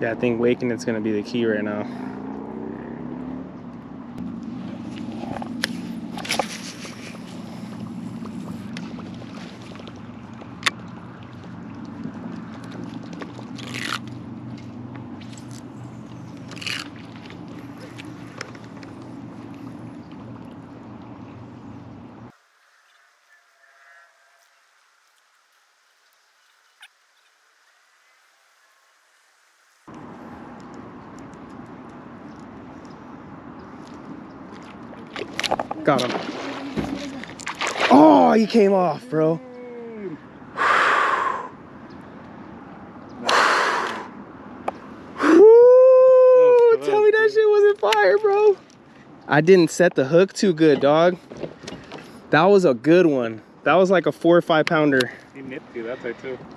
Yeah, I think waking it's gonna be the key right now. Got him. Oh, he came off, bro. Woo! Tell me that shit wasn't fire, bro. I didn't set the hook too good, dog. That was a good one. That was like a 4 or 5 pounder. He nipped you, that's it too.